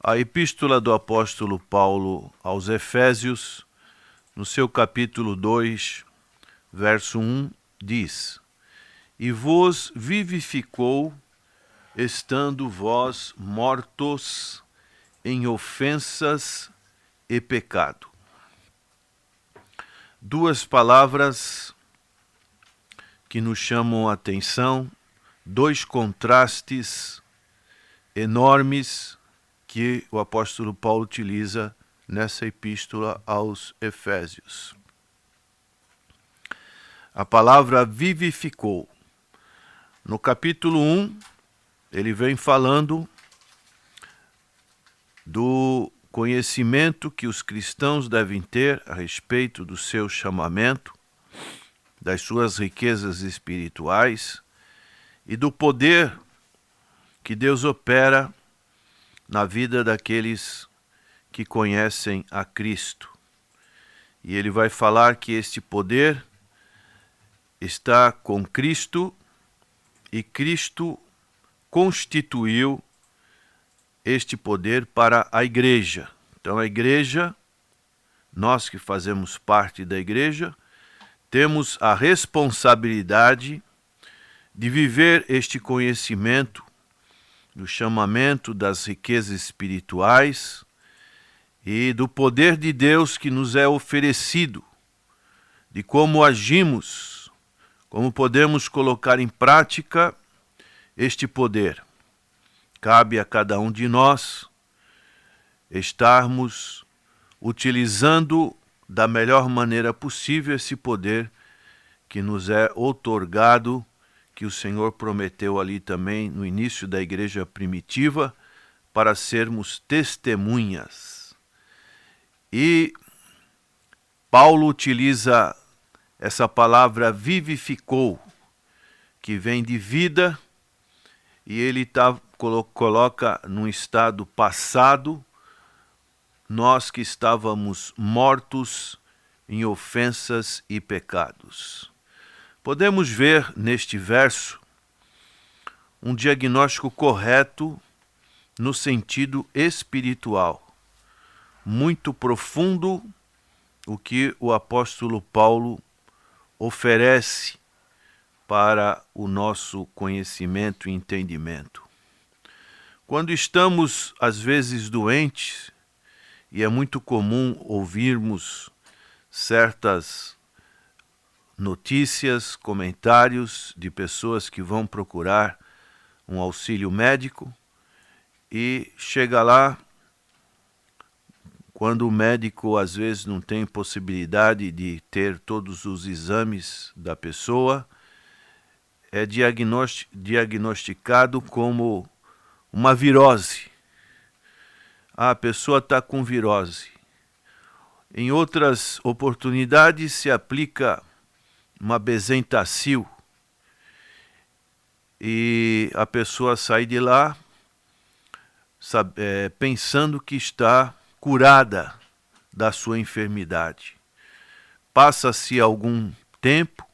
A epístola do apóstolo Paulo aos Efésios, no seu capítulo 2, verso 1, diz: E vos vivificou, estando vós mortos em ofensas e pecado. Duas palavras que nos chamam a atenção, dois contrastes enormes que o apóstolo Paulo utiliza nessa epístola aos Efésios. A palavra vivificou. No capítulo 1, ele vem falando do conhecimento que os cristãos devem ter a respeito do seu chamamento, das suas riquezas espirituais e do poder que Deus opera na vida daqueles que conhecem a Cristo. E ele vai falar que este poder está com Cristo e Cristo constituiu este poder para a igreja. Então a igreja, nós que fazemos parte da igreja, temos a responsabilidade de viver este conhecimento do chamamento das riquezas espirituais e do poder de Deus que nos é oferecido, de como agimos, como podemos colocar em prática este poder. Cabe a cada um de nós estarmos utilizando da melhor maneira possível esse poder que nos é outorgado, que o Senhor prometeu ali também no início da igreja primitiva, para sermos testemunhas. E Paulo utiliza essa palavra vivificou, que vem de vida, e ele coloca num estado passado, nós que estávamos mortos em ofensas e pecados. Podemos ver neste verso um diagnóstico correto no sentido espiritual, muito profundo o que o apóstolo Paulo oferece para o nosso conhecimento e entendimento. Quando estamos, às vezes, doentes, e é muito comum ouvirmos certas notícias, comentários de pessoas que vão procurar um auxílio médico e chega lá, quando o médico às vezes não tem possibilidade de ter todos os exames da pessoa, é diagnosticado como uma virose. A pessoa está com virose. Em outras oportunidades se aplica uma Bezentacil e a pessoa sai de lá pensando que está curada da sua enfermidade. Passa-se algum tempo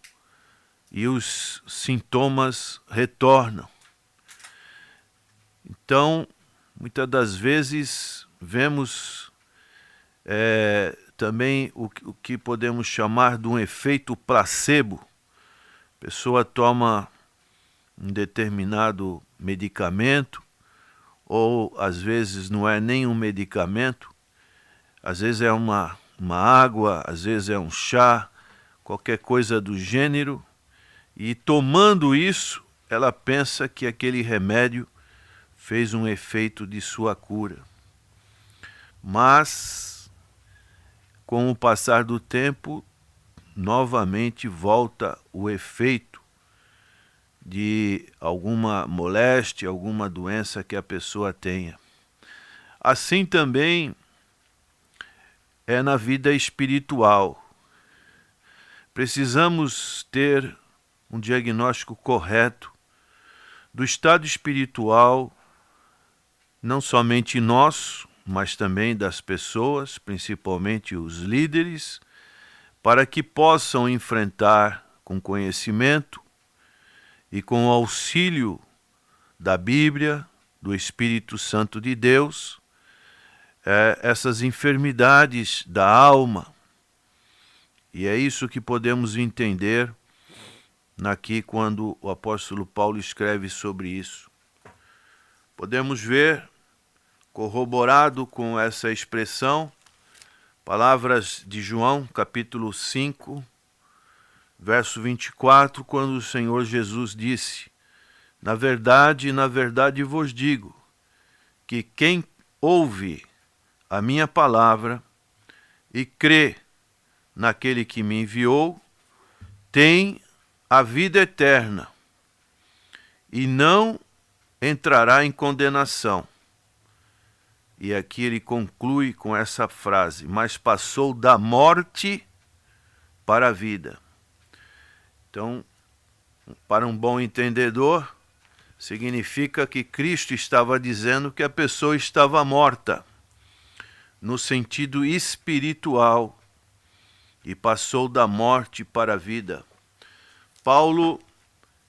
e os sintomas retornam. Então, muitas das vezes vemos também o que podemos chamar de um efeito placebo. A pessoa toma um determinado medicamento, ou às vezes não é nem um medicamento, às vezes é uma água, às vezes é um chá, qualquer coisa do gênero, e tomando isso, ela pensa que aquele remédio fez um efeito de sua cura. Mas, com o passar do tempo, novamente volta o efeito de alguma moléstia, alguma doença que a pessoa tenha. Assim também é na vida espiritual. Precisamos ter um diagnóstico correto do estado espiritual, não somente nosso, mas também das pessoas, principalmente os líderes, para que possam enfrentar com conhecimento e com o auxílio da Bíblia, do Espírito Santo de Deus, essas enfermidades da alma. E é isso que podemos entender aqui quando o apóstolo Paulo escreve sobre isso. Podemos ver, corroborado com essa expressão, palavras de João, capítulo 5, verso 24, quando o Senhor Jesus disse: na verdade vos digo, que quem ouve a minha palavra e crê naquele que me enviou, tem a vida eterna e não entrará em condenação. E aqui ele conclui com essa frase: mas passou da morte para a vida. Então, para um bom entendedor, significa que Cristo estava dizendo que a pessoa estava morta, no sentido espiritual, e passou da morte para a vida. Paulo,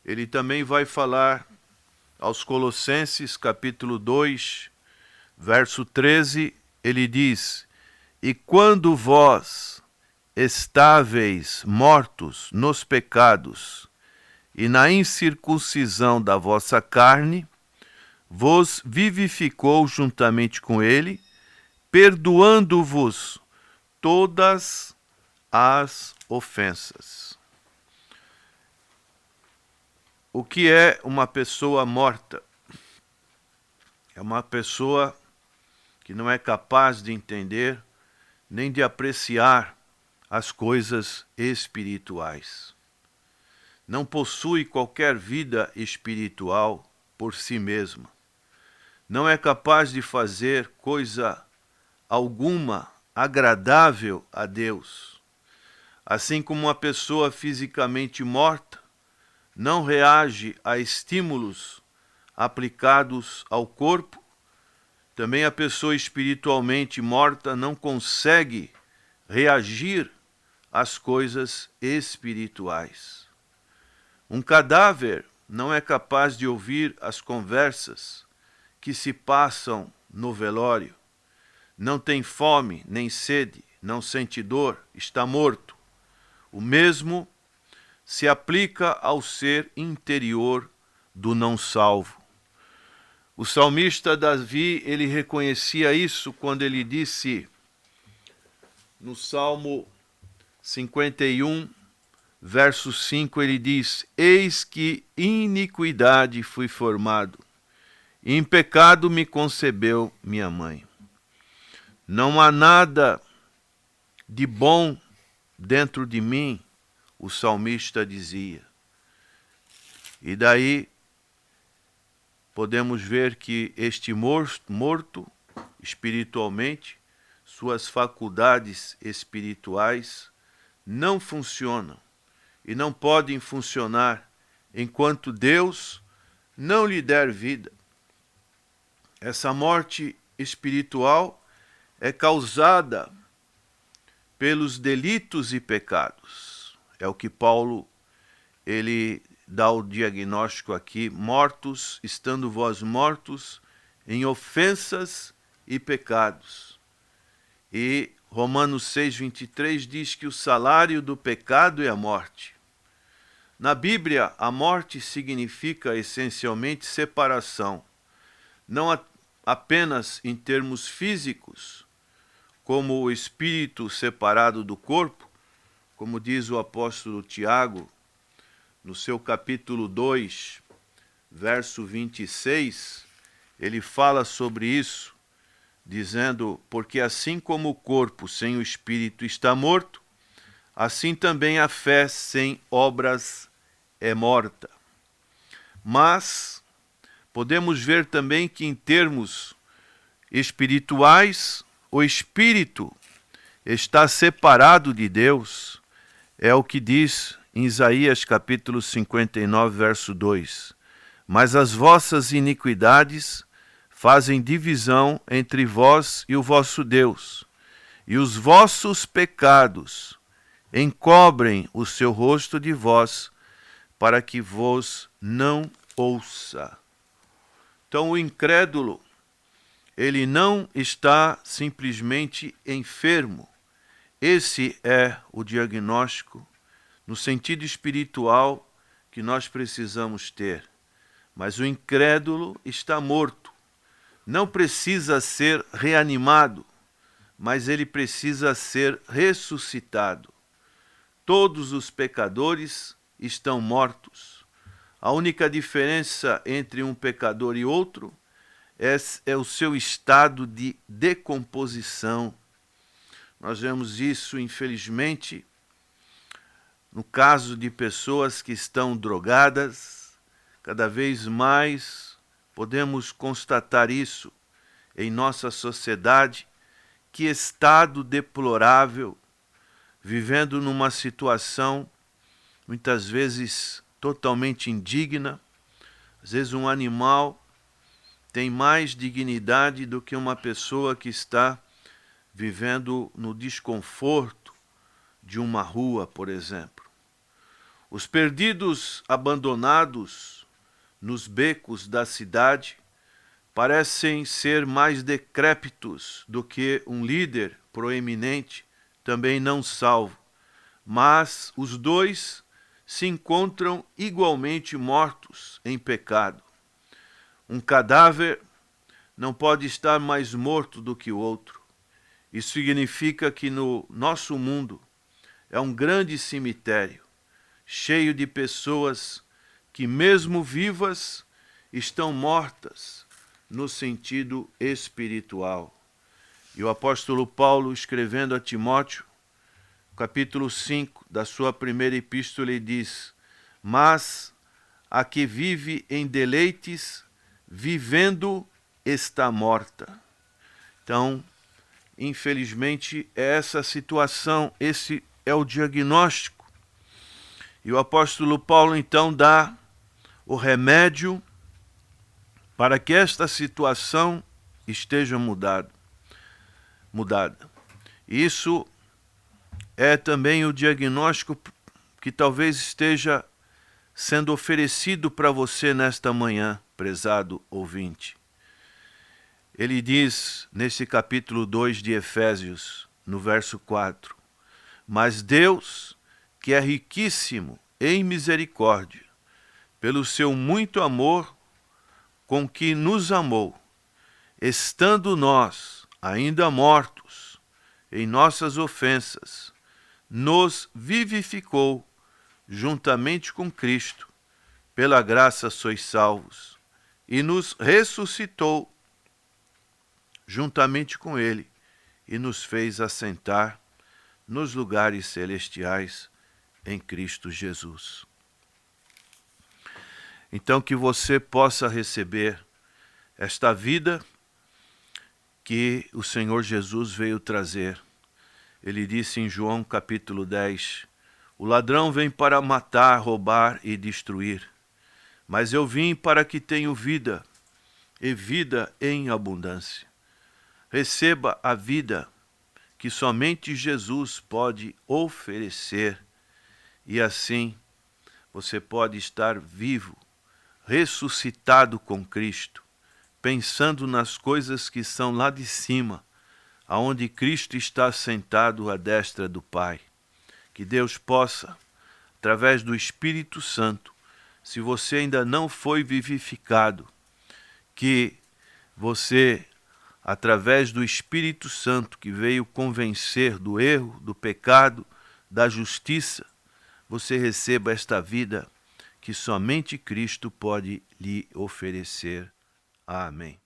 ele também vai falar aos Colossenses, capítulo 2, verso 13, ele diz: e quando vós estáveis mortos nos pecados e na incircuncisão da vossa carne, vos vivificou juntamente com ele, perdoando-vos todas as ofensas. O que é uma pessoa morta? É uma pessoa que não é capaz de entender nem de apreciar as coisas espirituais. Não possui qualquer vida espiritual por si mesma. Não é capaz de fazer coisa alguma agradável a Deus. Assim como uma pessoa fisicamente morta não reage a estímulos aplicados ao corpo, também a pessoa espiritualmente morta não consegue reagir às coisas espirituais. Um cadáver não é capaz de ouvir as conversas que se passam no velório. Não tem fome nem sede, não sente dor, está morto. O mesmo se aplica ao ser interior do não salvo. O salmista Davi, ele reconhecia isso quando ele disse no Salmo 51, verso 5, ele diz: eis que iniquidade fui formado, e em pecado me concebeu minha mãe. Não há nada de bom dentro de mim, o salmista dizia. E daí podemos ver que este morto espiritualmente, suas faculdades espirituais não funcionam e não podem funcionar enquanto Deus não lhe der vida. Essa morte espiritual é causada pelos delitos e pecados. É o que Paulo, ele dá o diagnóstico aqui: mortos, estando vós mortos em ofensas e pecados. E Romanos 6:23 diz que o salário do pecado é a morte. Na Bíblia, a morte significa essencialmente separação, não apenas em termos físicos, como o espírito separado do corpo, como diz o apóstolo Tiago, no seu capítulo 2, verso 26, ele fala sobre isso, dizendo: porque assim como o corpo sem o espírito está morto, assim também a fé sem obras é morta. Mas podemos ver também que em termos espirituais, o espírito está separado de Deus. É o que diz em Isaías capítulo 59, verso 2. Mas as vossas iniquidades fazem divisão entre vós e o vosso Deus, e os vossos pecados encobrem o seu rosto de vós, para que vos não ouça. Então o incrédulo, ele não está simplesmente enfermo. Esse é o diagnóstico, no sentido espiritual, que nós precisamos ter. Mas o incrédulo está morto. Não precisa ser reanimado, mas ele precisa ser ressuscitado. Todos os pecadores estão mortos. A única diferença entre um pecador e outro é o seu estado de decomposição. Nós vemos isso, infelizmente, no caso de pessoas que estão drogadas. Cada vez mais podemos constatar isso em nossa sociedade. Que estado deplorável, vivendo numa situação muitas vezes totalmente indigna. Às vezes um animal tem mais dignidade do que uma pessoa que está vivendo no desconforto de uma rua, por exemplo. Os perdidos abandonados nos becos da cidade parecem ser mais decrépitos do que um líder proeminente, também não salvo. Mas os dois se encontram igualmente mortos em pecado. Um cadáver não pode estar mais morto do que o outro. Isso significa que no nosso mundo é um grande cemitério, cheio de pessoas que, mesmo vivas, estão mortas no sentido espiritual. E o apóstolo Paulo, escrevendo a Timóteo, capítulo 5 da sua primeira epístola, ele diz: mas a que vive em deleites, vivendo está morta. Então, infelizmente, é essa situação, esse é o diagnóstico. E o apóstolo Paulo, então, dá o remédio para que esta situação esteja mudada. Isso é também o diagnóstico que talvez esteja sendo oferecido para você nesta manhã, prezado ouvinte. Ele diz nesse capítulo 2 de Efésios, no verso 4, mas Deus, que é riquíssimo em misericórdia, pelo seu muito amor com que nos amou, estando nós ainda mortos em nossas ofensas, nos vivificou juntamente com Cristo, pela graça sois salvos, e nos ressuscitou juntamente com Ele, e nos fez assentar nos lugares celestiais em Cristo Jesus. Então, que você possa receber esta vida que o Senhor Jesus veio trazer. Ele disse em João capítulo 10, o ladrão vem para matar, roubar e destruir, mas eu vim para que tenham vida, e vida em abundância. Receba a vida que somente Jesus pode oferecer, e assim você pode estar vivo, ressuscitado com Cristo, pensando nas coisas que são lá de cima, aonde Cristo está sentado à destra do Pai. Que Deus possa, através do Espírito Santo, se você ainda não foi vivificado, que você, através do Espírito Santo que veio convencer do erro, do pecado, da justiça, você receba esta vida que somente Cristo pode lhe oferecer. Amém.